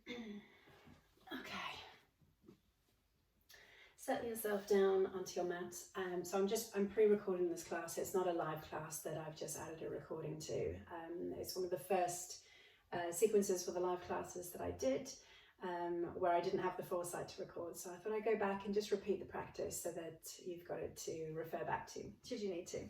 Okay. Settle yourself down onto your mat. So I'm pre-recording this class. It's not a live class that I've just added a recording to. It's one of the first sequences for the live classes that I did, where I didn't have the foresight to record. So I thought I'd go back and just repeat the practice so that you've got it to refer back to, should you need to.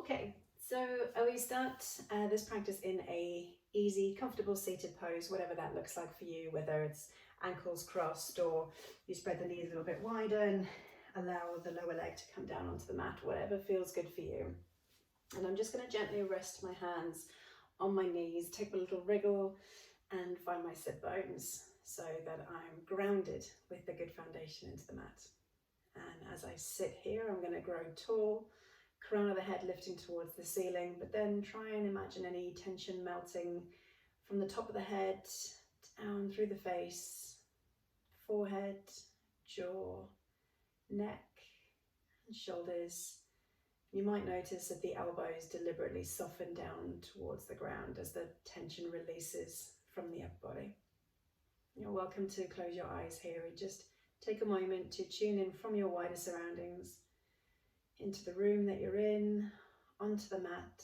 Okay, so we start this practice in a easy, comfortable seated pose, whatever that looks like for you, whether it's ankles crossed or you spread the knees a little bit wider and allow the lower leg to come down onto the mat, whatever feels good for you. And I'm just going to gently rest my hands on my knees, take a little wriggle and find my sit bones so that I'm grounded with the good foundation into the mat. And as I sit here, I'm going to grow tall, crown of the head lifting towards the ceiling, but then try and imagine any tension melting from the top of the head down through the face, forehead, jaw, neck, and shoulders. You might notice that the elbows deliberately soften down towards the ground as the tension releases from the upper body. You're welcome to close your eyes here and just take a moment to tune in from your wider surroundings into the room that you're in, onto the mat,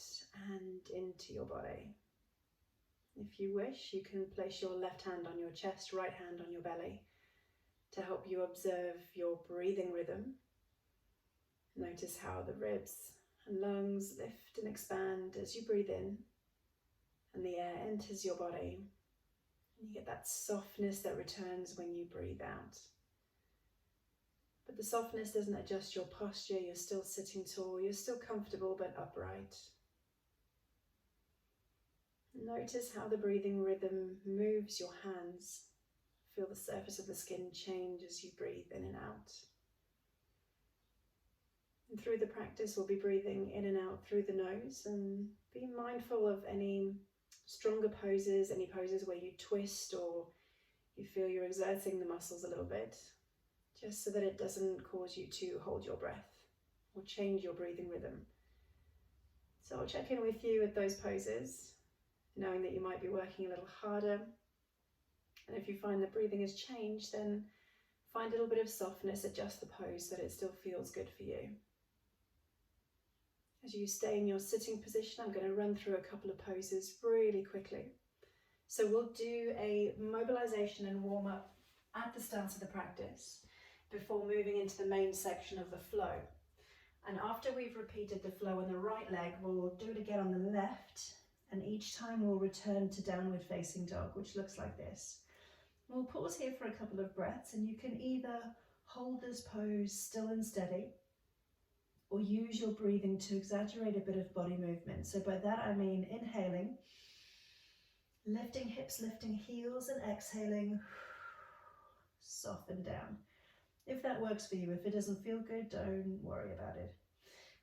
and into your body. If you wish, you can place your left hand on your chest, right hand on your belly to help you observe your breathing rhythm. Notice how the ribs and lungs lift and expand as you breathe in and the air enters your body. And you get that softness that returns when you breathe out. But the softness doesn't adjust your posture. You're still sitting tall, you're still comfortable but upright. Notice how the breathing rhythm moves your hands. Feel the surface of the skin change as you breathe in and out. And through the practice, we'll be breathing in and out through the nose, and be mindful of any stronger poses, any poses where you twist or you feel you're exerting the muscles a little bit, just so that it doesn't cause you to hold your breath or change your breathing rhythm. So I'll check in with you at those poses, knowing that you might be working a little harder. And if you find that breathing has changed, then find a little bit of softness, adjust the pose so that it still feels good for you. As you stay in your sitting position, I'm going to run through a couple of poses really quickly. So we'll do a mobilization and warm up at the start of the practice before moving into the main section of the flow. And after we've repeated the flow on the right leg, we'll do it again on the left, and each time we'll return to downward facing dog, which looks like this. We'll pause here for a couple of breaths, and you can either hold this pose still and steady, or use your breathing to exaggerate a bit of body movement. So by that I mean inhaling, lifting hips, lifting heels, and exhaling, soften down. If that works for you, if it doesn't feel good, don't worry about it.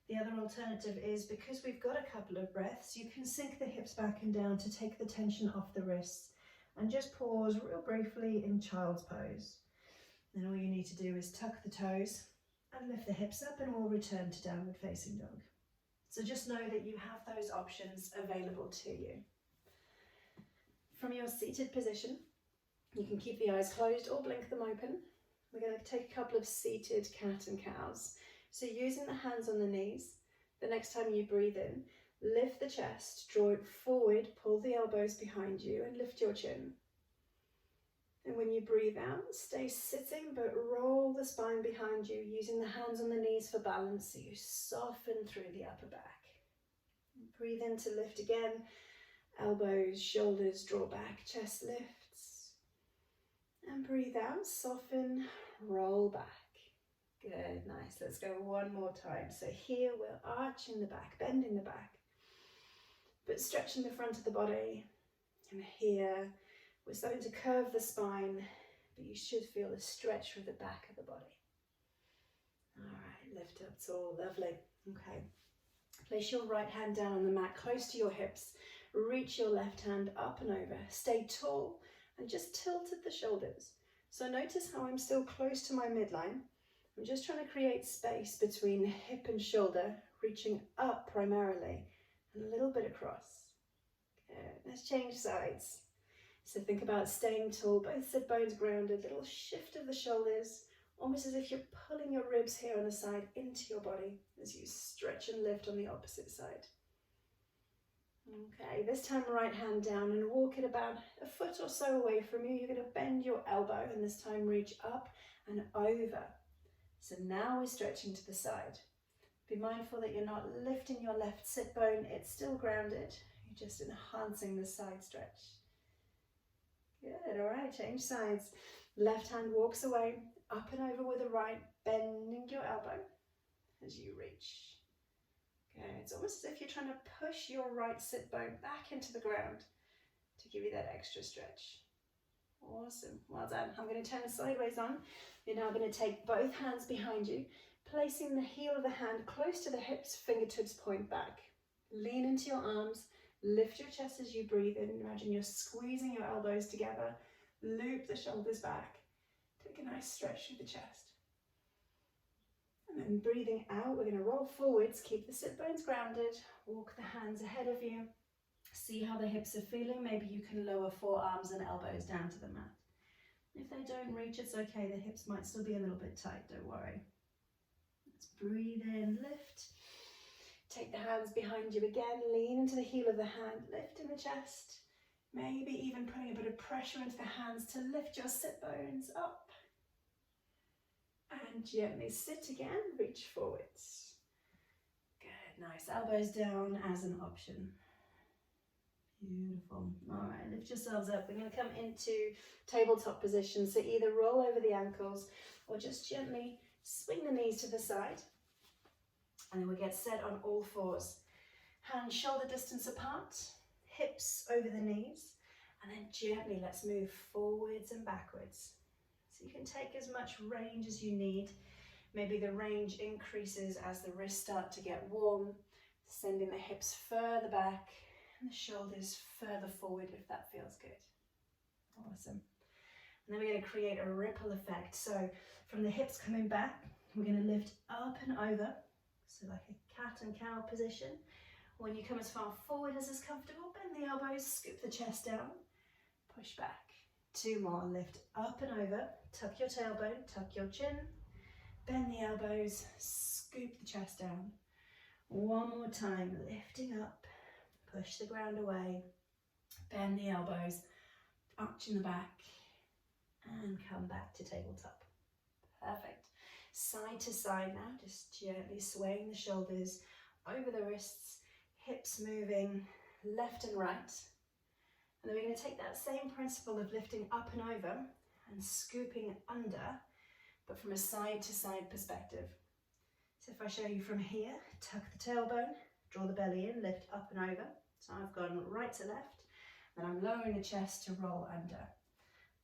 The other alternative is, because we've got a couple of breaths, you can sink the hips back and down to take the tension off the wrists and just pause real briefly in child's pose. Then all you need to do is tuck the toes and lift the hips up, and we'll return to downward facing dog. So just know that you have those options available to you. From your seated position, you can keep the eyes closed or blink them open. We're going to take a couple of seated cat and cows. So using the hands on the knees, the next time you breathe in, lift the chest, draw it forward, pull the elbows behind you and lift your chin. And when you breathe out, stay sitting but roll the spine behind you, using the hands on the knees for balance so you soften through the upper back. Breathe in to lift again, elbows, shoulders draw back, chest lifts. And breathe out, soften, roll back. Good, nice. Let's go one more time. So here we're arching the back, bending the back, but stretching the front of the body. And here we're starting to curve the spine, but you should feel a stretch through the back of the body. All right, lift up tall, lovely. Okay, place your right hand down on the mat, close to your hips. Reach your left hand up and over. Stay tall and just tilt at the shoulders. So notice how I'm still close to my midline. I'm just trying to create space between hip and shoulder, reaching up primarily and a little bit across. Good. Let's change sides. So think about staying tall, both sit bones grounded, little shift of the shoulders, almost as if you're pulling your ribs here on the side into your body as you stretch and lift on the opposite side. Okay, this time right hand down and walk it about a foot or so away from you. You're going to bend your elbow and this time reach up and over. So now we're stretching to the side. Be mindful that you're not lifting your left sit bone, it's still grounded. You're just enhancing the side stretch. Good, all right, change sides. Left hand walks away, up and over with the right, bending your elbow as you reach. Okay, it's almost as if you're trying to push your right sit bone back into the ground to give you that extra stretch. Awesome, well done. I'm going to turn sideways on. You're now going to take both hands behind you, placing the heel of the hand close to the hips, fingertips point back. Lean into your arms, lift your chest as you breathe in. Imagine you're squeezing your elbows together, loop the shoulders back. Take a nice stretch through the chest. And then breathing out, we're going to roll forwards, keep the sit bones grounded, walk the hands ahead of you. See how the hips are feeling. Maybe you can lower forearms and elbows down to the mat. If they don't reach, it's okay. The hips might still be a little bit tight, don't worry. Let's breathe in, lift. Take the hands behind you again, lean into the heel of the hand, lift in the chest. Maybe even putting a bit of pressure into the hands to lift your sit bones up. And gently sit again, reach forwards. Good, nice. Elbows down as an option. Beautiful. All right, lift yourselves up. We're going to come into tabletop position. So either roll over the ankles or just gently swing the knees to the side. And then we get set on all fours. Hands shoulder distance apart, hips over the knees. And then gently let's move forwards and backwards. So you can take as much range as you need. Maybe the range increases as the wrists start to get warm, sending the hips further back and the shoulders further forward if that feels good. Awesome. And then we're going to create a ripple effect. So from the hips coming back, we're going to lift up and over. So like a cat and cow position. When you come as far forward as is comfortable, bend the elbows, scoop the chest down, push back. 2 more, lift up and over, tuck your tailbone, tuck your chin, bend the elbows, scoop the chest down. 1 more time, lifting up, push the ground away, bend the elbows, arch in the back, and come back to tabletop. Perfect. Side to side now, just gently swaying the shoulders over the wrists, hips moving left and right. And then we're going to take that same principle of lifting up and over and scooping under, but from a side to side perspective. So if I show you from here, tuck the tailbone, draw the belly in, lift up and over. So I've gone right to left, then I'm lowering the chest to roll under.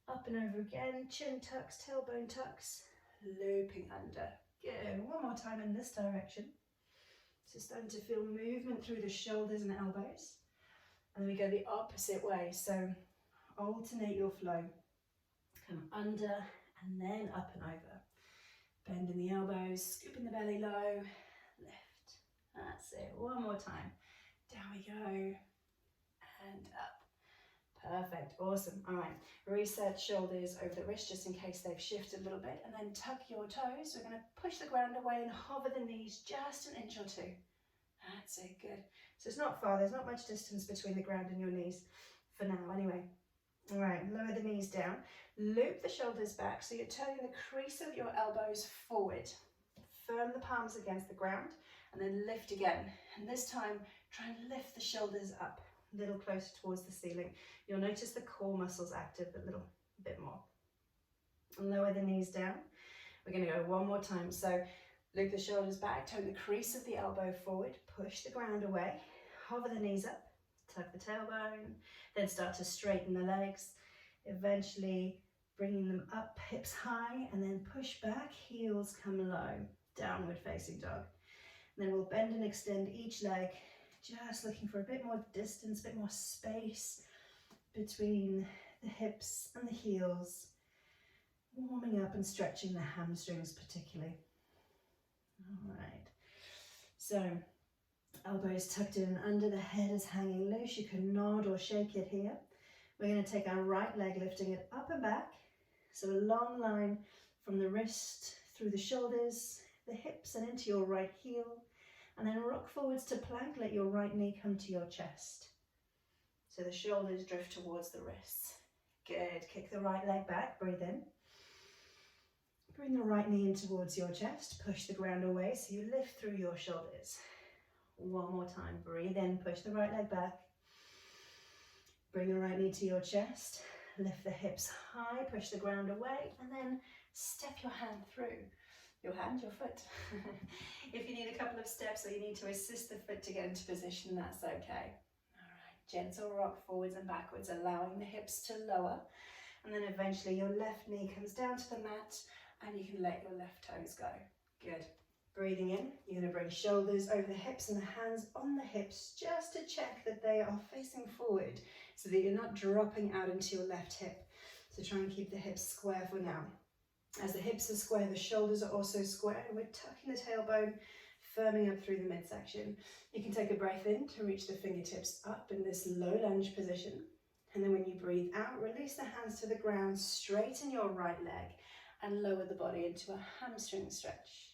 Up and over again, chin tucks, tailbone tucks, looping under. Good, 1 more time in this direction. So starting to feel movement through the shoulders and elbows. And then we go the opposite way, so alternate your flow. Come under and then up and over. Bending the elbows, scooping the belly low, lift. That's it, 1 more time. Down we go, and up. Perfect, awesome. All right, reset shoulders over the wrist just in case they've shifted a little bit, and then tuck your toes. We're going to push the ground away and hover the knees just 1 inch or 2. That's it, good. So it's not far, there's not much distance between the ground and your knees for now anyway. All right, lower the knees down, loop the shoulders back so you're turning the crease of your elbows forward. Firm the palms against the ground and then lift again. And this time, try and lift the shoulders up a little closer towards the ceiling. You'll notice the core muscles active a little bit more. And lower the knees down. We're going to go 1 more time. So loop the shoulders back, turn the crease of the elbow forward, push the ground away, hover the knees up, tuck the tailbone, then start to straighten the legs, eventually bringing them up, hips high, and then push back, heels come low, downward facing dog. And then we'll bend and extend each leg, just looking for a bit more distance, a bit more space between the hips and the heels, warming up and stretching the hamstrings particularly. All right, so elbows tucked in under, the head is hanging loose. You can nod or shake it here. We're going to take our right leg, lifting it up and back. So a long line from the wrist through the shoulders, the hips and into your right heel. And then rock forwards to plank, let your right knee come to your chest. So the shoulders drift towards the wrists. Good, kick the right leg back, breathe in. Bring the right knee in towards your chest, push the ground away so you lift through your shoulders. One more time, breathe in, push the right leg back. Bring the right knee to your chest, lift the hips high, push the ground away, and then step your hand through. Your hand, your foot. If you need a couple of steps or you need to assist the foot to get into position, that's okay. All right, gentle rock forwards and backwards, allowing the hips to lower. And then eventually your left knee comes down to the mat and you can let your left toes go. Good. Breathing in, you're going to bring shoulders over the hips and the hands on the hips just to check that they are facing forward so that you're not dropping out into your left hip. So try and keep the hips square for now. As the hips are square, the shoulders are also square, and we're tucking the tailbone, firming up through the midsection. You can take a breath in to reach the fingertips up in this low lunge position. And then when you breathe out, release the hands to the ground, straighten your right leg, and lower the body into a hamstring stretch.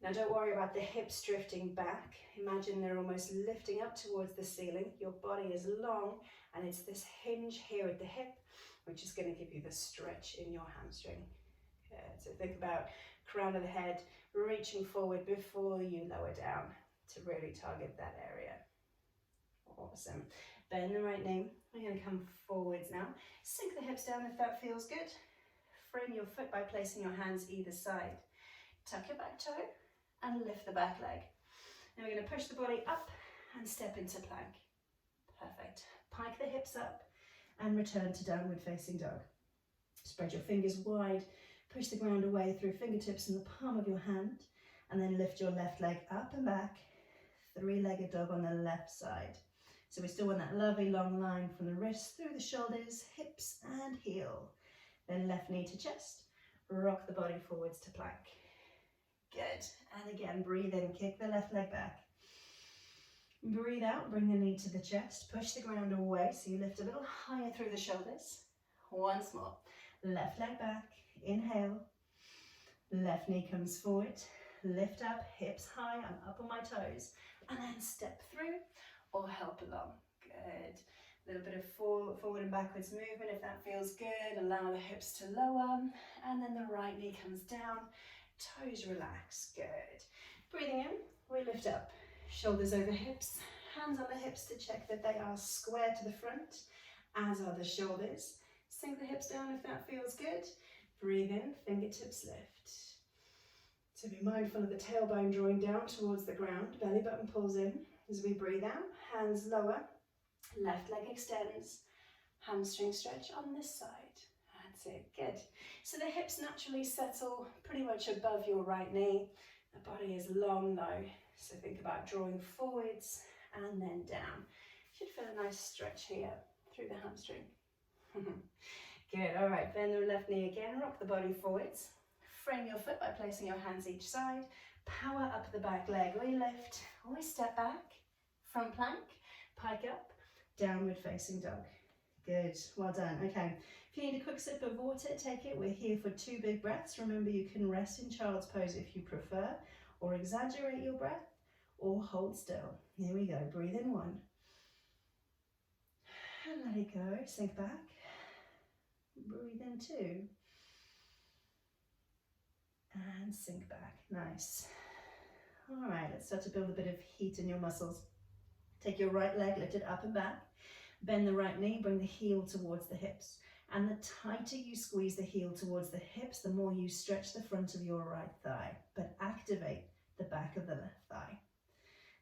Now don't worry about the hips drifting back. Imagine they're almost lifting up towards the ceiling. Your body is long, and it's this hinge here at the hip, which is going to give you the stretch in your hamstring. Good. So think about crown of the head, reaching forward before you lower down to really target that area. Awesome. Bend the right knee. We're going to come forwards now. Sink the hips down if that feels good. Frame your foot by placing your hands either side. Tuck your back toe and lift the back leg. Now we're going to push the body up and step into plank. Perfect. Pike the hips up and return to downward facing dog. Spread your fingers wide. Push the ground away through fingertips and the palm of your hand, and then lift your left leg up and back, three-legged dog on the left side. So we still want that lovely long line from the wrists through the shoulders, hips and heel. Then left knee to chest, rock the body forwards to plank. Good, and again, breathe in, kick the left leg back. Breathe out, bring the knee to the chest, push the ground away so you lift a little higher through the shoulders. Once more, left leg back. Inhale, left knee comes forward, lift up, hips high, I'm up on my toes, and then step through or help along. Good. A little bit of forward and backwards movement if that feels good. Allow the hips to lower, and then the right knee comes down, toes relax. Good. Breathing in, we lift up, shoulders over hips, hands on the hips to check that they are square to the front, as are the shoulders. Sink the hips down if that feels good. Breathe in, fingertips lift. So be mindful of the tailbone drawing down towards the ground, belly button pulls in. As we breathe out, hands lower, left leg extends, hamstring stretch on this side. That's it, good. So the hips naturally settle pretty much above your right knee. The body is long though, so think about drawing forwards and then down. Should feel a nice stretch here through the hamstring. Good, all right, bend the left knee again, rock the body forwards. Frame your foot by placing your hands each side. Power up the back leg, we lift, we step back, front plank, pike up, downward facing dog. Good, well done. Okay, if you need a quick sip of water, take it. We're here for 2 big breaths. Remember, you can rest in child's pose if you prefer, or exaggerate your breath, or hold still. Here we go, breathe in 1. And let it go, sink back. Breathe in 2. And sink back, nice. All right, let's start to build a bit of heat in your muscles. Take your right leg, lift it up and back. Bend the right knee, bring the heel towards the hips. And the tighter you squeeze the heel towards the hips, the more you stretch the front of your right thigh, but activate the back of the left thigh.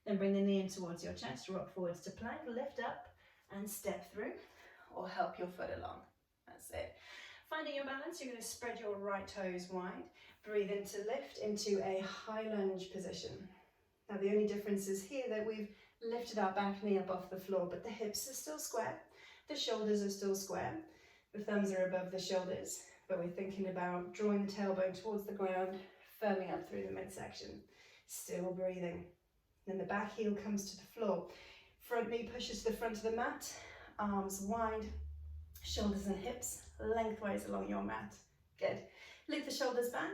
Then bring the knee in towards your chest, rock forwards to plank, lift up and step through, or help your foot along. That's it. Finding your balance, you're going to spread your right toes wide. Breathe in to lift into a high lunge position. Now the only difference is here that we've lifted our back knee up off the floor, but the hips are still square, the shoulders are still square, the thumbs are above the shoulders, but we're thinking about drawing the tailbone towards the ground, firming up through the midsection. Still breathing. Then the back heel comes to the floor. Front knee pushes to the front of the mat, arms wide, Shoulders and hips lengthwise along your mat. Good. Lift the shoulders back.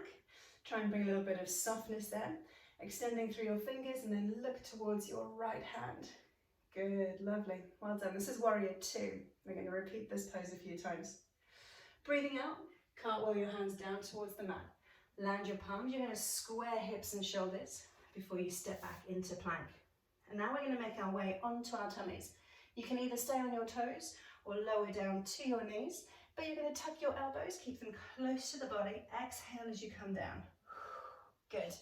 Try and bring a little bit of softness there. Extending through your fingers and then look towards your right hand. Good, lovely. Well done. This is warrior two. We're going to repeat this pose a few times. Breathing out, cartwheel your hands down towards the mat. Land your palms. You're going to square hips and shoulders before you step back into plank. And now we're going to make our way onto our tummies. You can either stay on your toes or lower down to your knees, but you're going to tuck your elbows, keep them close to the body. Exhale as you come down. Good.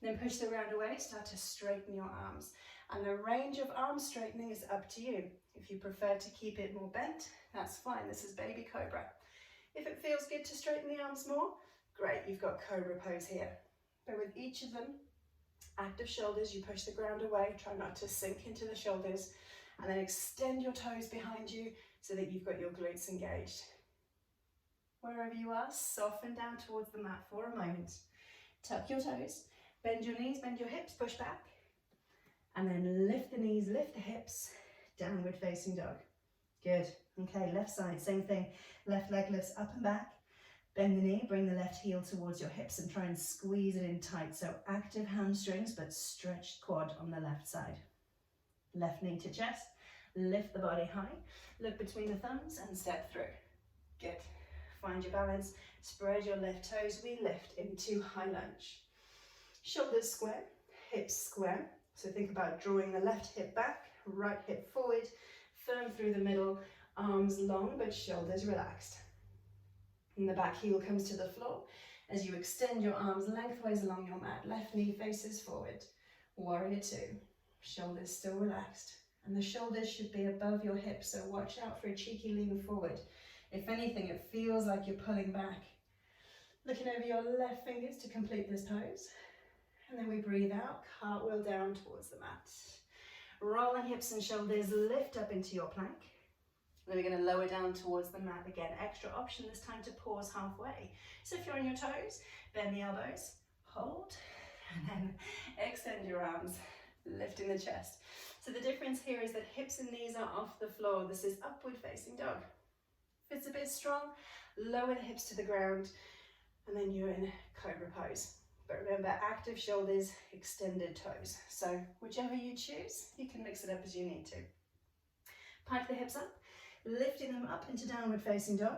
Then push the ground away, start to straighten your arms. And the range of arm straightening is up to you. If you prefer to keep it more bent, that's fine. This is baby cobra. If it feels good to straighten the arms more, great, you've got cobra pose here. But with each of them, active shoulders, you push the ground away, try not to sink into the shoulders, and then extend your toes behind you so that you've got your glutes engaged. Wherever you are, soften down towards the mat for a moment. Tuck your toes, bend your knees, bend your hips, push back, and then lift the knees, lift the hips, downward facing dog. Good. Okay, left side, same thing. Left leg lifts up and back. Bend the knee, bring the left heel towards your hips and try and squeeze it in tight. So active hamstrings, but stretched quad on the left side. Left knee to chest, lift the body high, look between the thumbs and step through. Good. Find your balance, spread your left toes, we lift into high lunge. Shoulders square, hips square. So think about drawing the left hip back, right hip forward, firm through the middle, arms long but shoulders relaxed. And the back heel comes to the floor as you extend your arms lengthwise along your mat. Left knee faces forward. Warrior two. Shoulders still relaxed. And the shoulders should be above your hips, so watch out for a cheeky lean forward. If anything, it feels like you're pulling back. Looking over your left fingers to complete this pose. And then we breathe out, cartwheel down towards the mat. Rolling hips and shoulders, lift up into your plank. Then we're going to lower down towards the mat again. Extra option this time to pause halfway. So if you're on your toes, bend the elbows, hold, and then extend your arms, lifting the chest. So the difference here is that hips and knees are off the floor. This is upward facing dog. If it's a bit strong, lower the hips to the ground, and then you're in cobra pose. But remember, active shoulders, extended toes. So whichever you choose, you can mix it up as you need to. Pike the hips up, lifting them up into downward facing dog.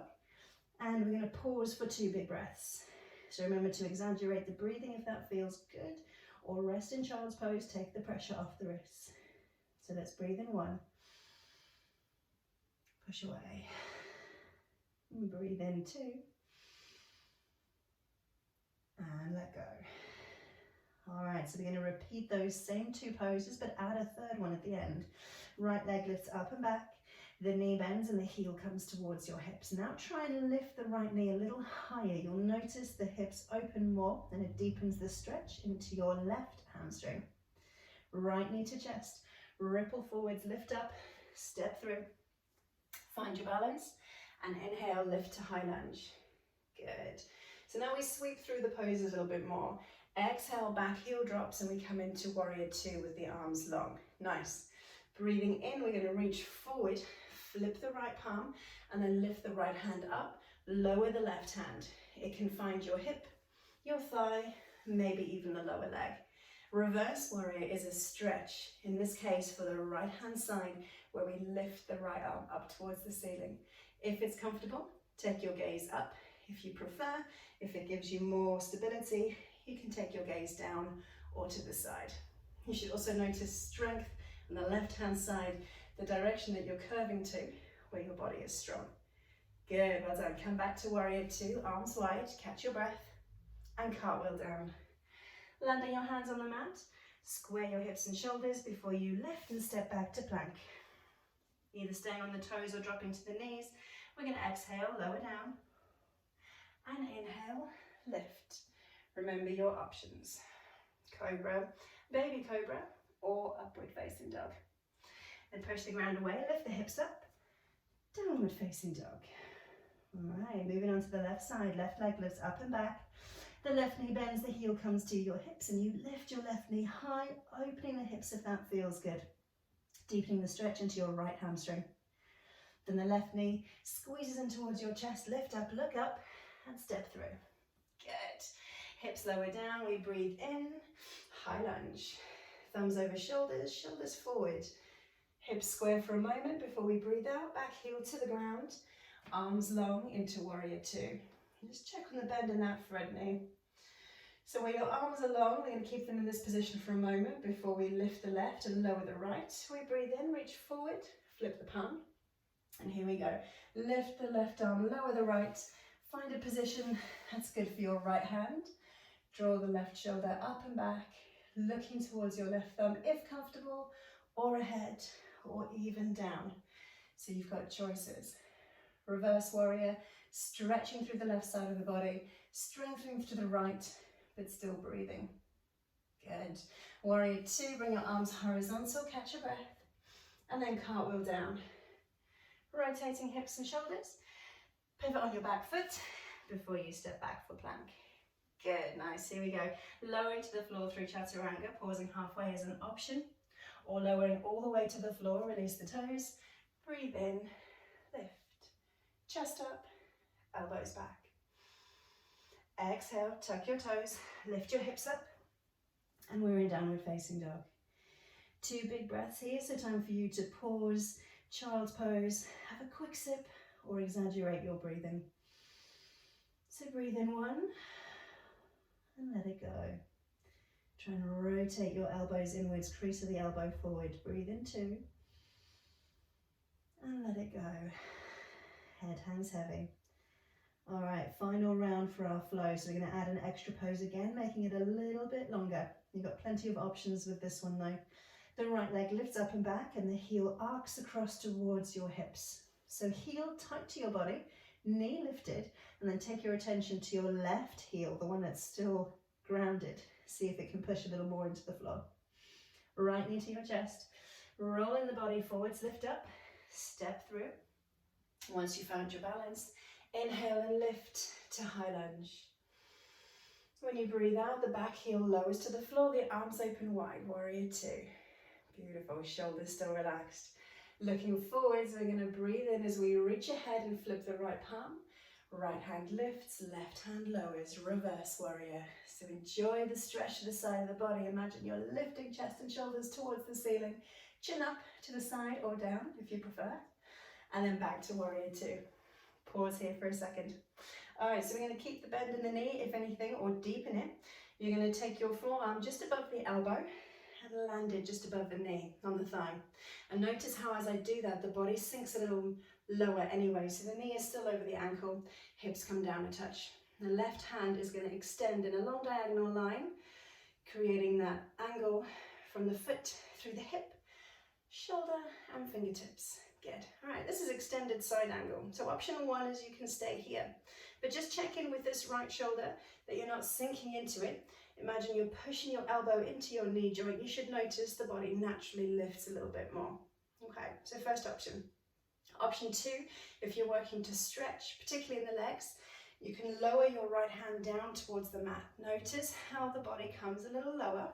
And we're going to pause for 2 big breaths. So remember to exaggerate the breathing if that feels good, or rest in child's pose, take the pressure off the wrists. So let's breathe in 1. Push away. And breathe in 2. And let go. All right, so we're going to repeat those same 2 poses, but add a third one at the end. Right leg lifts up and back, the knee bends and the heel comes towards your hips. Now try and lift the right knee a little higher. You'll notice the hips open more and it deepens the stretch into your left hamstring. Right knee to chest, ripple forwards, lift up, step through. Find your balance and inhale, lift to high lunge. Good. So now we sweep through the pose a little bit more. Exhale, back heel drops, and we come into warrior two with the arms long. Nice. Breathing in, we're going to reach forward, flip the right palm, and then lift the right hand up, lower the left hand. It can find your hip, your thigh, maybe even the lower leg. Reverse warrior is a stretch, in this case for the right hand side, where we lift the right arm up towards the ceiling. If it's comfortable, take your gaze up. If you prefer, if it gives you more stability, you can take your gaze down or to the side. You should also notice strength on the left hand side, the direction that you're curving to, where your body is strong. Good, well done. Come back to warrior two, arms wide, catch your breath, and cartwheel down. Landing your hands on the mat, square your hips and shoulders before you lift and step back to plank. Either staying on the toes or dropping to the knees. We're going to exhale, lower down, and inhale, lift. Remember your options. Cobra, baby cobra, or upward facing dog. Then push the ground away, lift the hips up, downward facing dog. All right, moving on to the left side. Left leg lifts up and back. The left knee bends, the heel comes to your hips, and you lift your left knee high, opening the hips if that feels good. Deepening the stretch into your right hamstring. Then the left knee squeezes in towards your chest, lift up, look up, and step through. Good. Hips lower down, we breathe in, high lunge. Thumbs over shoulders, shoulders forward. Hips square for a moment before we breathe out, back heel to the ground, arms long into warrior two. Just check on the bend in that front knee. So where your arms are long, we're going to keep them in this position for a moment before we lift the left and lower the right. We breathe in, reach forward, flip the palm. And here we go. Lift the left arm, lower the right. Find a position that's good for your right hand. Draw the left shoulder up and back, looking towards your left thumb if comfortable, or ahead, or even down. So you've got choices. Reverse warrior, stretching through the left side of the body, strengthening to the right, but still breathing. Good. Warrior two, bring your arms horizontal, catch your breath, and then cartwheel down. Rotating hips and shoulders. Pivot on your back foot before you step back for plank. Good, nice, here we go. Lowering to the floor through Chaturanga, pausing halfway is an option, or lowering all the way to the floor, release the toes, breathe in, lift, chest up, elbows back. Exhale, tuck your toes, lift your hips up, and we're in downward facing dog. 2 big breaths here, so time for you to pause, child's pose, have a quick sip, or exaggerate your breathing. So breathe in 1, and let it go. Try and rotate your elbows inwards, crease of the elbow forward. Breathe in 2, and let it go. Head hangs heavy. All right, final round for our flow. So we're going to add an extra pose again, making it a little bit longer. You've got plenty of options with this one though. The right leg lifts up and back, and the heel arcs across towards your hips. So heel tight to your body, knee lifted, and then take your attention to your left heel, the one that's still grounded. See if it can push a little more into the floor. Right knee to your chest, rolling the body forwards, lift up, step through. Once you found your balance, inhale and lift to high lunge. When you breathe out, the back heel lowers to the floor, the arms open wide, warrior two. Beautiful, shoulders still relaxed. Looking forwards, we're going to breathe in as we reach ahead and flip the right palm. Right hand lifts, left hand lowers, reverse warrior. So enjoy the stretch to the side of the body. Imagine you're lifting chest and shoulders towards the ceiling. Chin up to the side or down if you prefer. And then back to warrior two. Pause here for a second. All right, so we're going to keep the bend in the knee, if anything, or deepen it. You're going to take your forearm just above the elbow and land it just above the knee on the thigh. And notice how as I do that, the body sinks a little lower anyway. So the knee is still over the ankle, hips come down a touch. The left hand is going to extend in a long diagonal line, creating that angle from the foot through the hip, shoulder and fingertips. Good. All right, this is extended side angle. So option 1 is you can stay here, but just check in with this right shoulder that you're not sinking into it. Imagine you're pushing your elbow into your knee joint. You should notice the body naturally lifts a little bit more. Okay, so first option. Option 2, if you're working to stretch, particularly in the legs, you can lower your right hand down towards the mat. Notice how the body comes a little lower,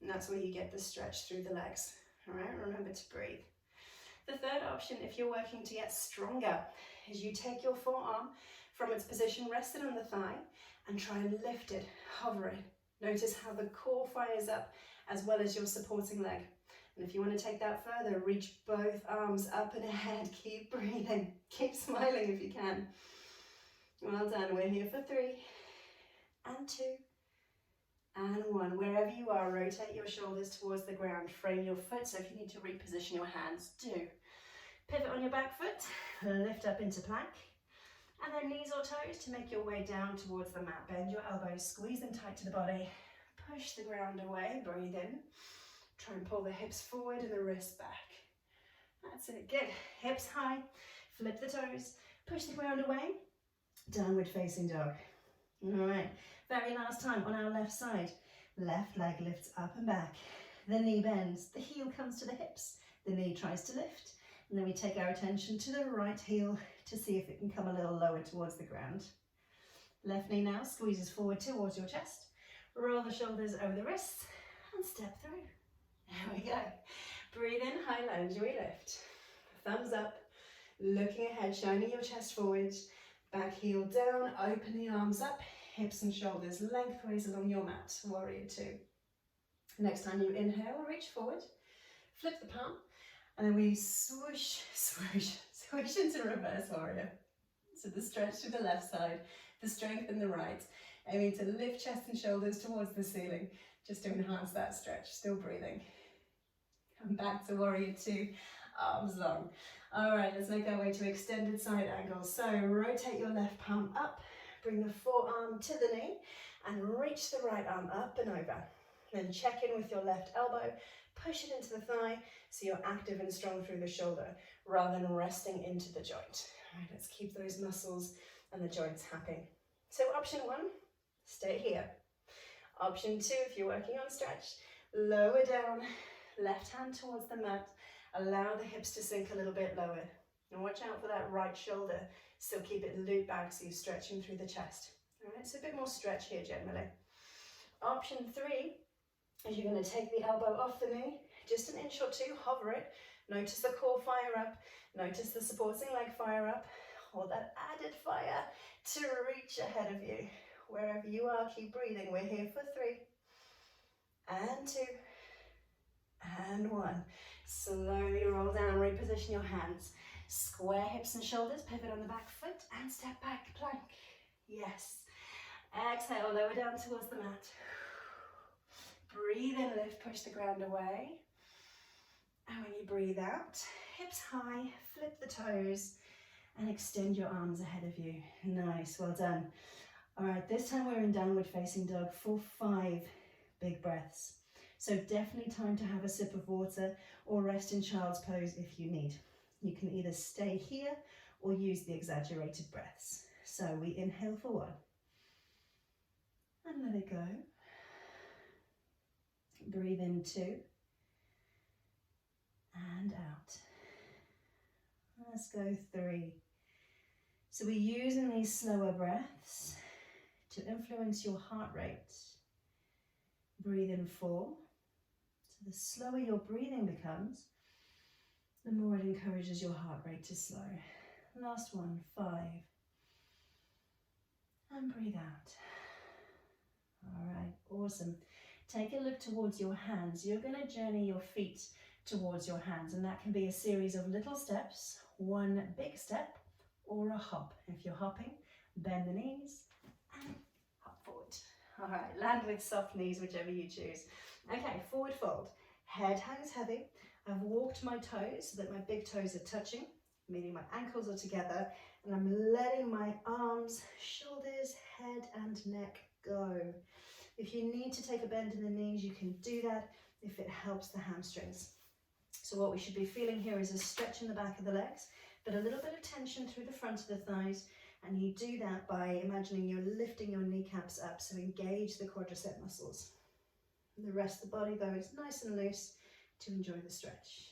and that's where you get the stretch through the legs. All right, remember to breathe. The third option, if you're working to get stronger, is you take your forearm from its position rested on the thigh and try and lift it, hover it. Notice how the core fires up as well as your supporting leg. And if you want to take that further, reach both arms up and ahead. Keep breathing. Keep smiling if you can. Well done. We're here for 3 and 2 and 1. Wherever you are, rotate your shoulders towards the ground. Frame your foot, so if you need to reposition your hands, do. Pivot on your back foot, lift up into plank, and then knees or toes to make your way down towards the mat. Bend your elbows, squeeze them tight to the body, push the ground away, breathe in. Try and pull the hips forward and the wrists back. That's it, good. Hips high, flip the toes, push the ground away, downward facing dog. All right, very last time on our left side. Left leg lifts up and back, the knee bends, the heel comes to the hips, the knee tries to lift, and then we take our attention to the right heel to see if it can come a little lower towards the ground. Left knee now squeezes forward towards your chest, roll the shoulders over the wrists, and step through. There we go. Breathe in, high lunge, we lift. Thumbs up, Looking ahead, shining your chest forward, back heel down, open the arms up, hips and shoulders lengthways along your mat, warrior two. Next time you inhale, reach forward, flip the palm, and then we swoosh, swoosh, swoosh into reverse warrior. So the stretch to the left side, the strength in the right, aiming to lift chest and shoulders towards the ceiling, just to enhance that stretch, still breathing. Come back to warrior two, arms long. All right, let's make our way to extended side angles. So rotate your left palm up, bring the forearm to the knee, and reach the right arm up and over. Then check in with your left elbow, push it into the thigh so you're active and strong through the shoulder rather than resting into the joint. All right, let's keep those muscles and the joints happy. So option one, stay here. Option two, if you're working on stretch, lower down, left hand towards the mat, allow the hips to sink a little bit lower. And watch out for that right shoulder, still keep it looped back so you're stretching through the chest. All right, so a bit more stretch here generally. Option three is you're going to take the elbow off the knee, just an inch or two, hover it, notice the core fire up, notice the supporting leg fire up, or that added fire to reach ahead of you. Wherever you are, keep breathing. We're here for 3, and 2, and 1. Slowly roll down, reposition your hands. Square hips and shoulders, pivot on the back foot, and step back, plank. Yes. Exhale, lower down towards the mat. Breathe in, lift, push the ground away. And when you breathe out, hips high, flip the toes, and extend your arms ahead of you. Nice, well done. All right, this time we're in downward facing dog for 5 big breaths. So definitely time to have a sip of water or rest in child's pose if you need. You can either stay here or use the exaggerated breaths. So we inhale for 1. And let it go. Breathe in 2. And out. Let's go 3. So we're using these slower breaths to influence your heart rate. Breathe in 4. So the slower your breathing becomes, the more it encourages your heart rate to slow. Last one, 5. And breathe out. All right, awesome. Take a look towards your hands. You're going to journey your feet towards your hands, and that can be a series of little steps, one big step, or a hop. If you're hopping, bend the knees and hop forward. All right, land with soft knees, whichever you choose. Okay, forward fold. Head hangs heavy. I've walked my toes so that my big toes are touching, meaning my ankles are together, and I'm letting my arms, shoulders, head, and neck go. If you need to take a bend in the knees, you can do that if it helps the hamstrings. So what we should be feeling here is a stretch in the back of the legs, but a little bit of tension through the front of the thighs, and you do that by imagining you're lifting your kneecaps up, so engage the quadricep muscles. The rest of the body, though, is nice and loose to enjoy the stretch.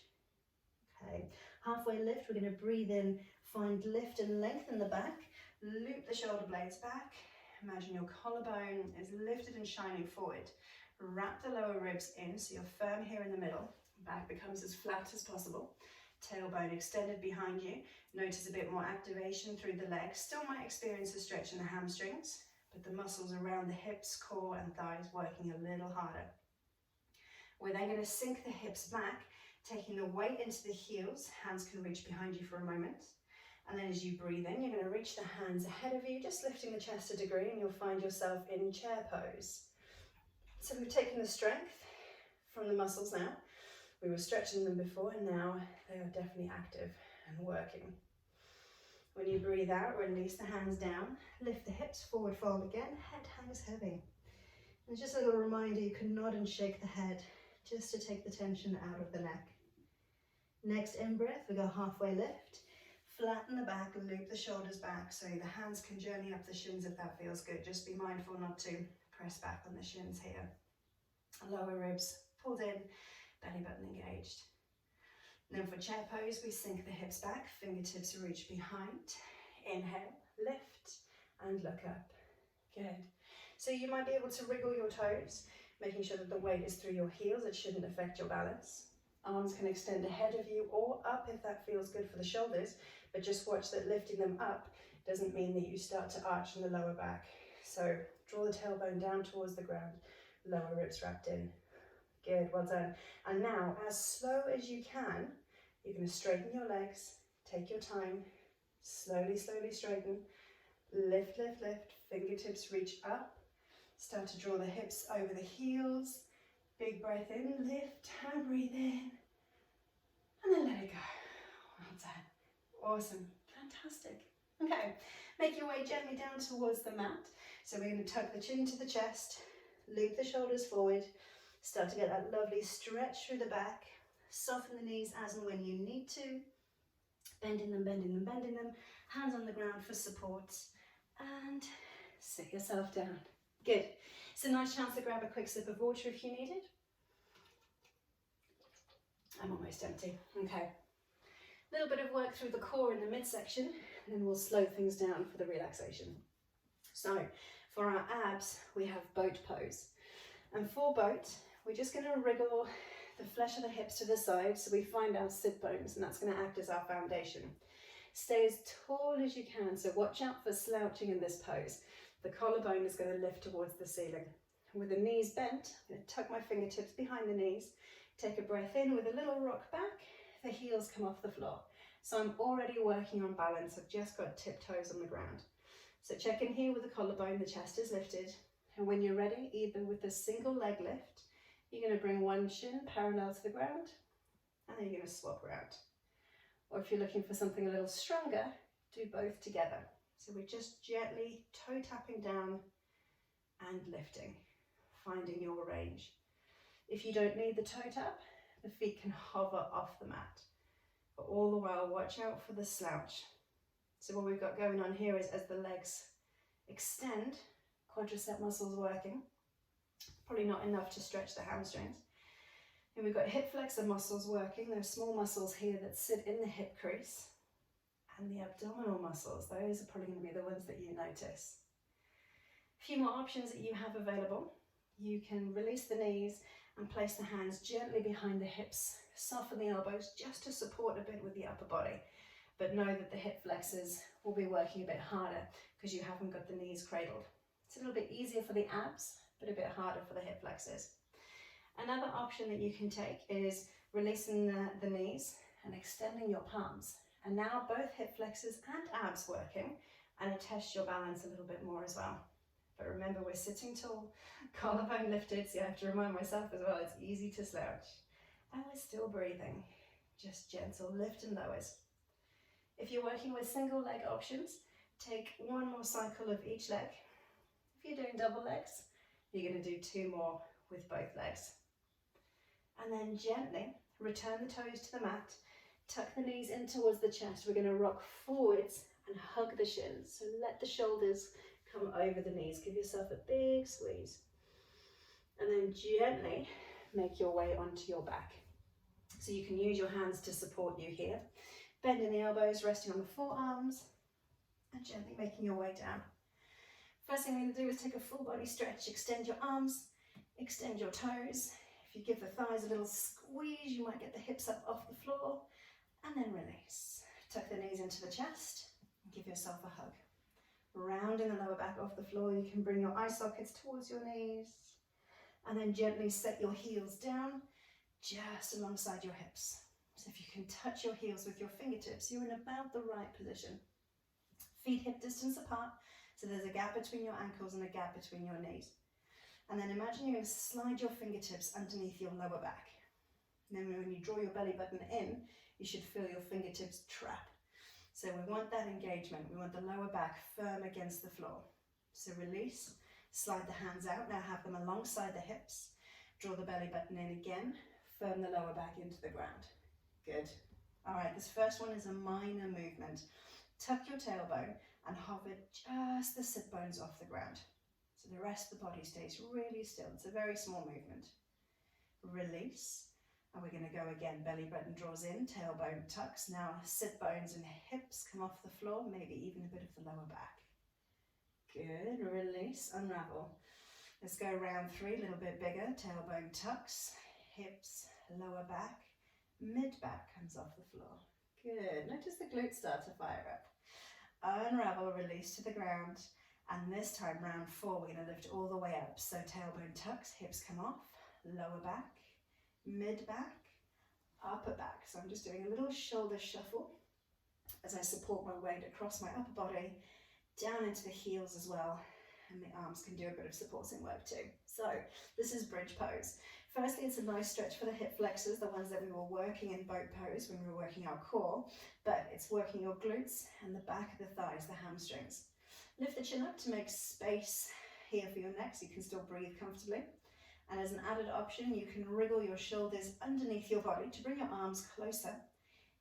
Okay, halfway lift, we're going to breathe in, find lift and lengthen the back, loop the shoulder blades back. Imagine your collarbone is lifted and shining forward. Wrap the lower ribs in so you're firm here in the middle. Back becomes as flat as possible. Tailbone extended behind you. Notice a bit more activation through the legs. Still might experience a stretch in the hamstrings, but the muscles around the hips, core and thighs working a little harder. We're then going to sink the hips back, taking the weight into the heels. Hands can reach behind you for a moment. And then as you breathe in, you're going to reach the hands ahead of you, just lifting the chest a degree, and you'll find yourself in chair pose. So we've taken the strength from the muscles now. We were stretching them before, and now they are definitely active and working. When you breathe out, release the hands down, lift the hips, forward fold again, head hangs heavy. And just a little reminder, you can nod and shake the head just to take the tension out of the neck. Next in-breath, we go halfway lift. Flatten the back, loop the shoulders back so the hands can journey up the shins if that feels good. Just be mindful not to press back on the shins here. Lower ribs pulled in, belly button engaged. And then for chair pose, we sink the hips back, fingertips reach behind. Inhale, lift, and look up. Good. So you might be able to wriggle your toes, making sure that the weight is through your heels. It shouldn't affect your balance. Arms can extend ahead of you or up if that feels good for the shoulders, but just watch that lifting them up doesn't mean that you start to arch in the lower back. So draw the tailbone down towards the ground, lower ribs wrapped in. Good, well done. And now, as slow as you can, you're going to straighten your legs, take your time, slowly, slowly straighten, lift, lift, lift, fingertips reach up, start to draw the hips over the heels, big breath in, lift and breathe in, and then let it go. Well done. Awesome, fantastic. Okay, make your way gently down towards the mat. So we're going to tuck the chin to the chest, loop the shoulders forward, start to get that lovely stretch through the back, soften the knees as and when you need to, bending them, bending them, bending them, hands on the ground for support, and sit yourself down. Good. It's a nice chance to grab a quick sip of water if you need it. I'm almost empty. Okay. A little bit of work through the core in the midsection, and then we'll slow things down for the relaxation. So, for our abs, we have boat pose. And for boat, we're just going to wriggle the flesh of the hips to the side so we find our sit bones, and that's going to act as our foundation. Stay as tall as you can, so watch out for slouching in this pose. The collarbone is going to lift towards the ceiling. With the knees bent, I'm going to tuck my fingertips behind the knees, take a breath in with a little rock back, the heels come off the floor. So I'm already working on balance, I've just got tiptoes on the ground. So check in here with the collarbone, the chest is lifted, and when you're ready, either with a single leg lift, you're going to bring one shin parallel to the ground, and then you're going to swap around. Or if you're looking for something a little stronger, do both together. So we're just gently toe tapping down and lifting, finding your range. If you don't need the toe tap, the feet can hover off the mat. But all the while, watch out for the slouch. So what we've got going on here is as the legs extend, quadricep muscles working, probably not enough to stretch the hamstrings. And we've got hip flexor muscles working, those small muscles here that sit in the hip crease. And the abdominal muscles, those are probably going to be the ones that you notice. A few more options that you have available. You can release the knees and place the hands gently behind the hips. Soften the elbows just to support a bit with the upper body. But know that the hip flexors will be working a bit harder because you haven't got the knees cradled. It's a little bit easier for the abs, but a bit harder for the hip flexors. Another option that you can take is releasing the knees and extending your palms. And now both hip flexors and abs working, and it tests your balance a little bit more as well. But remember, we're sitting tall, collarbone lifted, so I have to remind myself as well, it's easy to slouch. And we're still breathing, just gentle lift and lowers. If you're working with single leg options, take one more cycle of each leg. If you're doing double legs, you're going to do two more with both legs. And then gently return the toes to the mat, tuck the knees in towards the chest. We're going to rock forwards and hug the shins. So let the shoulders come over the knees. Give yourself a big squeeze. And then gently make your way onto your back. So you can use your hands to support you here. Bending the elbows, resting on the forearms, and gently making your way down. First thing we're going to do is take a full body stretch. Extend your arms, extend your toes. If you give the thighs a little squeeze, you might get the hips up off the floor. And then release. Tuck the knees into the chest and give yourself a hug. Rounding the lower back off the floor, you can bring your eye sockets towards your knees. And then gently set your heels down just alongside your hips. So if you can touch your heels with your fingertips, you're in about the right position. Feet hip distance apart, so there's a gap between your ankles and a gap between your knees. And then imagine you're going to slide your fingertips underneath your lower back. And then when you draw your belly button in, you should feel your fingertips trap. So we want that engagement. We want the lower back firm against the floor. So release, slide the hands out. Now have them alongside the hips. Draw the belly button in again. Firm the lower back into the ground. Good. All right, this first one is a minor movement. Tuck your tailbone and hover just the sit bones off the ground. So the rest of the body stays really still. It's a very small movement. Release. And we're going to go again. Belly button draws in, tailbone tucks. Now sit bones and hips come off the floor, maybe even a bit of the lower back. Good. Release, unravel. Let's go round three, a little bit bigger. Tailbone tucks, hips, lower back, mid-back comes off the floor. Good. Notice the glutes start to fire up. Unravel, release to the ground. And this time, round 4, we're going to lift all the way up. So tailbone tucks, hips come off, lower back, mid-back, upper back. So I'm just doing a little shoulder shuffle as I support my weight across my upper body, down into the heels as well. And the arms can do a bit of supporting work too. So this is bridge pose. Firstly, it's a nice stretch for the hip flexors, the ones that we were working in boat pose when we were working our core, but it's working your glutes and the back of the thighs, the hamstrings. Lift the chin up to make space here for your neck so you can still breathe comfortably. And as an added option, you can wriggle your shoulders underneath your body to bring your arms closer,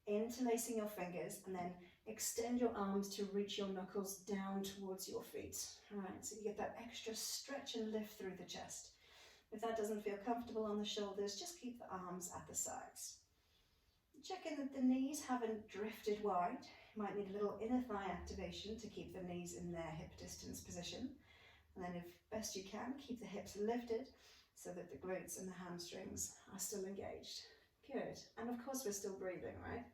interlacing your fingers, and then extend your arms to reach your knuckles down towards your feet. All right, so you get that extra stretch and lift through the chest. If that doesn't feel comfortable on the shoulders, just keep the arms at the sides. Check in that the knees haven't drifted wide. You might need a little inner thigh activation to keep the knees in their hip distance position. And then if best you can, keep the hips lifted so that the glutes and the hamstrings are still engaged. Good. And of course we're still breathing, right?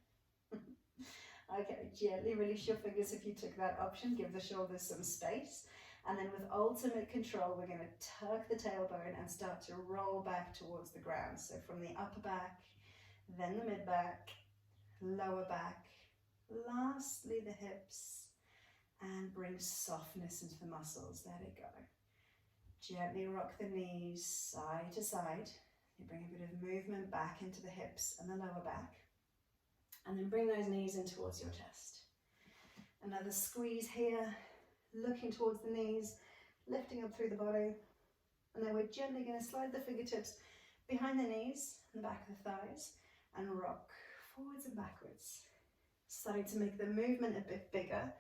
Okay, gently release your fingers if you took that option. Give the shoulders some space. And then with ultimate control, we're going to tuck the tailbone and start to roll back towards the ground. So from the upper back, then the mid back, lower back, lastly the hips, and bring softness into the muscles. Let it go. Gently rock the knees side to side. You bring a bit of movement back into the hips and the lower back. And then bring those knees in towards your chest. Another squeeze here, looking towards the knees, lifting up through the body. And then we're gently going to slide the fingertips behind the knees and the back of the thighs and rock forwards and backwards. Starting to make the movement a bit bigger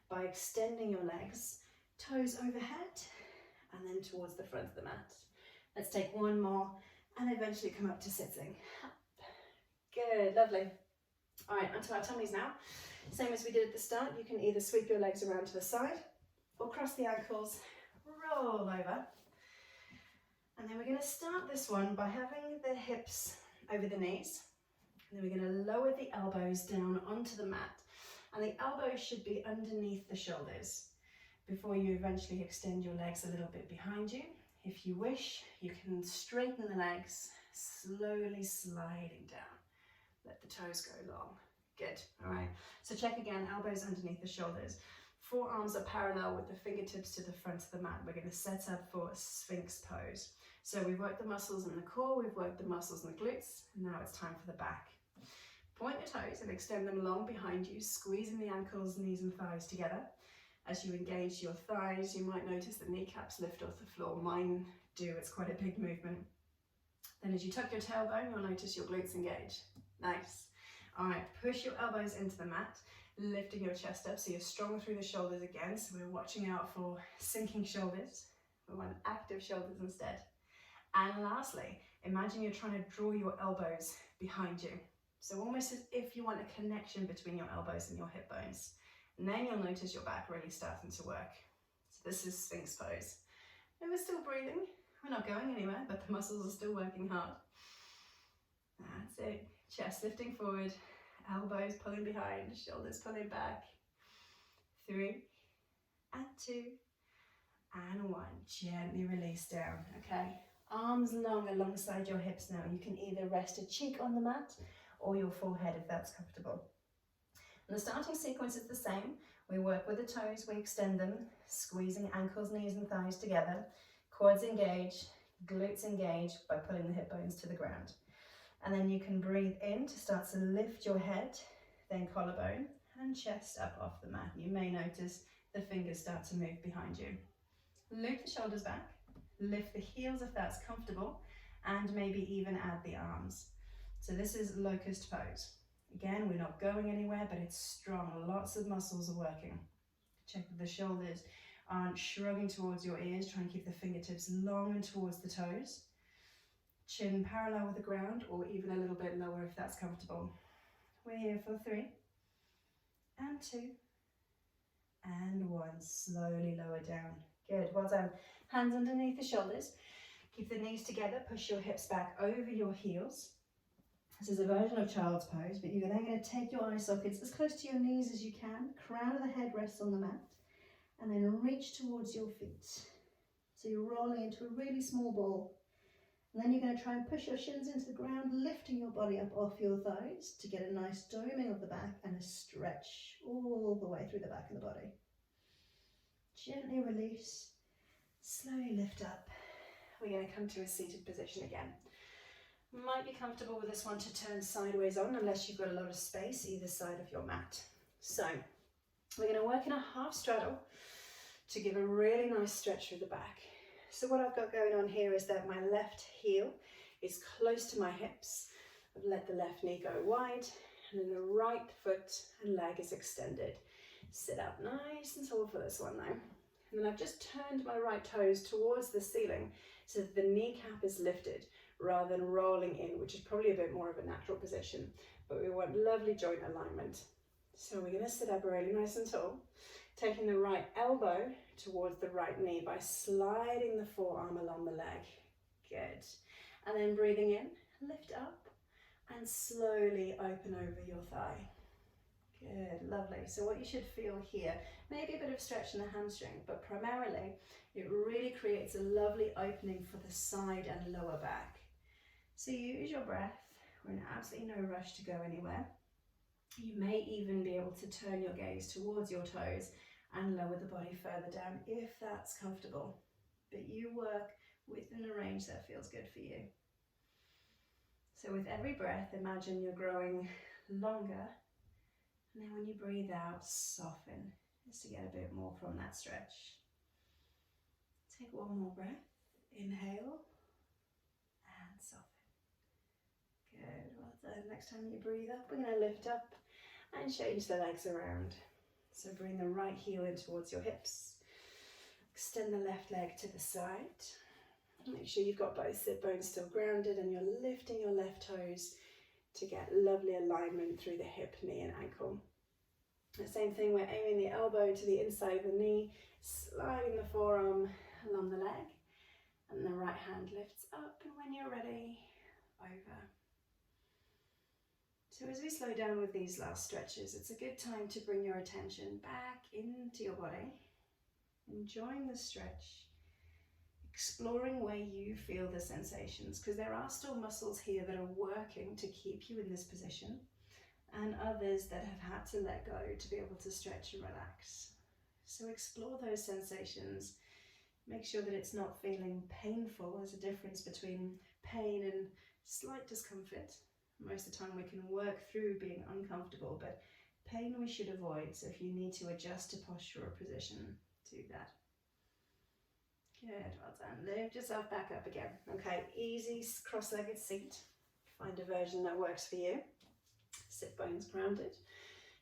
by extending your legs, toes overhead, and then towards the front of the mat. Let's take one more and eventually come up to sitting. Good, lovely. All right, onto our tummies now. Same as we did at the start, you can either sweep your legs around to the side or cross the ankles, roll over. And then we're going to start this one by having the hips over the knees. And then we're going to lower the elbows down onto the mat. And the elbows should be underneath the shoulders before you eventually extend your legs a little bit behind you. If you wish, you can straighten the legs, slowly sliding down. Let the toes go long. Good, all right. So check again, elbows underneath the shoulders. Forearms are parallel with the fingertips to the front of the mat. We're going to set up for a Sphinx Pose. So we've worked the muscles in the core, we've worked the muscles in the glutes, and now it's time for the back. Point your toes and extend them long behind you, squeezing the ankles, knees and thighs together. As you engage your thighs, you might notice the kneecaps lift off the floor. Mine do, it's quite a big movement. Then as you tuck your tailbone, you'll notice your glutes engage. Nice. All right, push your elbows into the mat, lifting your chest up so you're strong through the shoulders again. So we're watching out for sinking shoulders. We want active shoulders instead. And lastly, imagine you're trying to draw your elbows behind you. So almost as if you want a connection between your elbows and your hip bones. And then you'll notice your back really starting to work. So this is Sphinx Pose. And we're still breathing. We're not going anywhere, but the muscles are still working hard. That's it. Chest lifting forward, elbows pulling behind, shoulders pulling back. 3 and 2 and 1. Gently release down, okay? Arms long alongside your hips now. You can either rest a cheek on the mat or your forehead if that's comfortable. And the starting sequence is the same. We work with the toes, we extend them, squeezing ankles, knees and thighs together. Quads engage, glutes engage by pulling the hip bones to the ground. And then you can breathe in to start to lift your head, then collarbone and chest up off the mat. You may notice the fingers start to move behind you. Loop the shoulders back, lift the heels if that's comfortable, and maybe even add the arms. So this is Locust Pose. Again, we're not going anywhere, but it's strong. Lots of muscles are working. Check that the shoulders aren't shrugging towards your ears. Try and keep the fingertips long and towards the toes. Chin parallel with the ground, or even a little bit lower if that's comfortable. We're here for 3 and 2 and 1. Slowly lower down. Good, well done. Hands underneath the shoulders. Keep the knees together, push your hips back over your heels. This is a version of child's pose, but you're then going to take your eye sockets as close to your knees as you can, crown of the head rests on the mat, and then reach towards your feet. So you're rolling into a really small ball. And then you're going to try and push your shins into the ground, lifting your body up off your thighs to get a nice doming of the back and a stretch all the way through the back of the body. Gently release, slowly lift up. We're going to come to a seated position again. Might be comfortable with this one to turn sideways on unless you've got a lot of space either side of your mat. So we're going to work in a half straddle to give a really nice stretch through the back. So what I've got going on here is that my left heel is close to my hips. I've let the left knee go wide, and then the right foot and leg is extended. Sit up nice and tall for this one now. And then I've just turned my right toes towards the ceiling so that the kneecap is lifted rather than rolling in, which is probably a bit more of a natural position, but we want lovely joint alignment. So we're going to sit up really nice and tall, taking the right elbow towards the right knee by sliding the forearm along the leg. Good. And then breathing in, lift up and slowly open over your thigh. Good, lovely. So what you should feel here, maybe a bit of stretch in the hamstring, but primarily it really creates a lovely opening for the side and lower back. So use your breath. We're in absolutely no rush to go anywhere. You may even be able to turn your gaze towards your toes and lower the body further down if that's comfortable. But you work within a range that feels good for you. So with every breath, imagine you're growing longer. And then when you breathe out, soften, just to get a bit more from that stretch. Take one more breath. Inhale and soften. Good, well done. Next time you breathe up, we're going to lift up and change the legs around. So bring the right heel in towards your hips. Extend the left leg to the side. Make sure you've got both sit bones still grounded and you're lifting your left toes to get lovely alignment through the hip, knee and ankle. The same thing, we're aiming the elbow to the inside of the knee, sliding the forearm along the leg, and the right hand lifts up, and when you're ready, over. So as we slow down with these last stretches, it's a good time to bring your attention back into your body, enjoying the stretch, exploring where you feel the sensations, because there are still muscles here that are working to keep you in this position, and others that have had to let go to be able to stretch and relax. So explore those sensations. Make sure that it's not feeling painful. There's a difference between pain and slight discomfort. Most of the time we can work through being uncomfortable, but pain we should avoid. So if you need to adjust to posture or position, do that. Good, well done. Lift yourself back up again. Okay, easy cross-legged seat. Find a version that works for you. Sit bones grounded.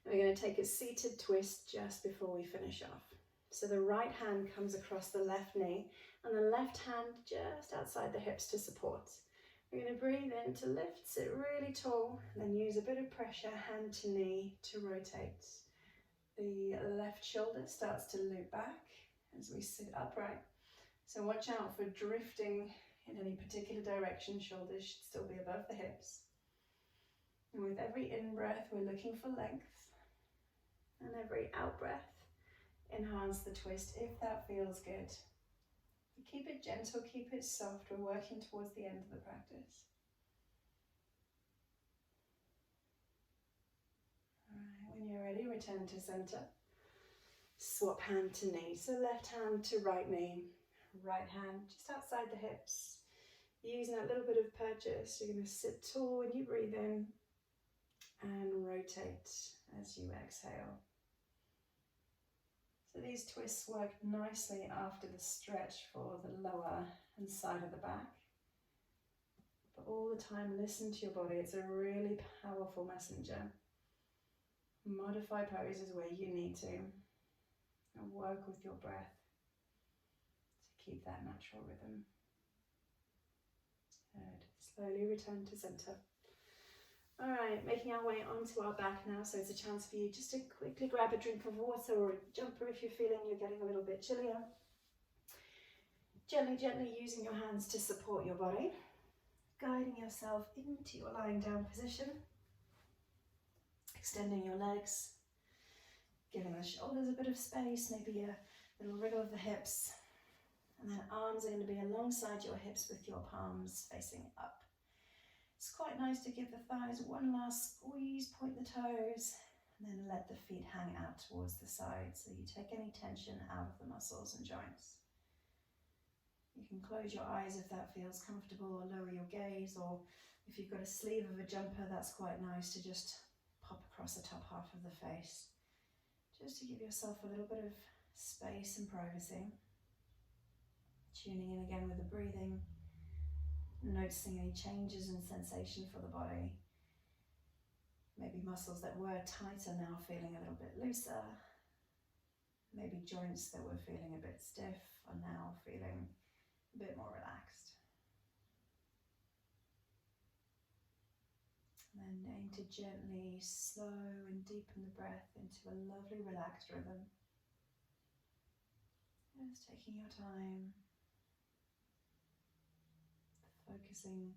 And we're going to take a seated twist just before we finish off. So the right hand comes across the left knee and the left hand just outside the hips to support. We're going to breathe in to lift, sit really tall, and then use a bit of pressure, hand to knee, to rotate. The left shoulder starts to loop back as we sit upright. So watch out for drifting in any particular direction. Shoulders should still be above the hips. And with every in-breath, we're looking for length. And every out-breath, enhance the twist if that feels good. Keep it gentle, keep it soft. We're working towards the end of the practice. All right, when you're ready, return to center. Swap hand to knee. So left hand to right knee, right hand just outside the hips. Using that little bit of purchase, you're going to sit tall when you breathe in and rotate as you exhale. So these twists work nicely after the stretch for the lower and side of the back. But all the time, listen to your body. It's a really powerful messenger. Modify poses where you need to and work with your breath to keep that natural rhythm. Good. Slowly return to center. All right, making our way onto our back now, so it's a chance for you just to quickly grab a drink of water or a jumper if you're feeling you're getting a little bit chillier. Gently, gently using your hands to support your body. guiding yourself into your lying down position, extending your legs, giving the shoulders a bit of space, maybe a little wriggle of the hips, and then arms are going to be alongside your hips with your palms facing up. It's quite nice to give the thighs one last squeeze, point the toes, and then let the feet hang out towards the side so you take any tension out of the muscles and joints. You can close your eyes if that feels comfortable, or lower your gaze, or if you've got a sleeve of a jumper, that's quite nice to just pop across the top half of the face, just to give yourself a little bit of space and privacy. Tuning in again with the breathing, noticing any changes in sensation for the body. Maybe muscles that were tighter now feeling a little bit looser. Maybe joints that were feeling a bit stiff are now feeling a bit more relaxed. And then aim to gently slow and deepen the breath into a lovely relaxed rhythm. Just taking your time, focusing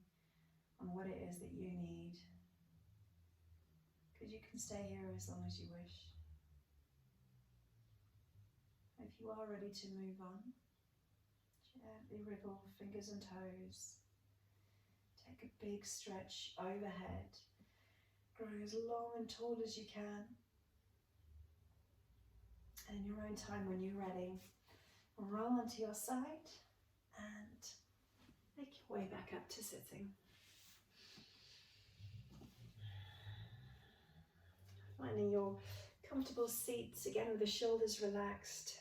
on what it is that you need, because you can stay here as long as you wish. If you are ready to move on, gently wriggle fingers and toes. Take a big stretch overhead, growing as long and tall as you can. And in your own time, when you're ready, roll onto your side and make your way back up to sitting. Finding your comfortable seats, again with the shoulders relaxed,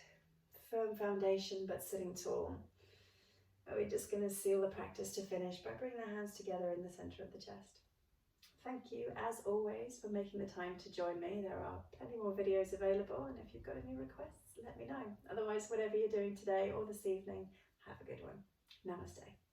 firm foundation but sitting tall. We're just going to seal the practice to finish by bringing the hands together in the center of the chest. Thank you, as always, for making the time to join me. There are plenty more videos available, and if you've got any requests, let me know. Otherwise, whatever you're doing today or this evening, have a good one. Namaste.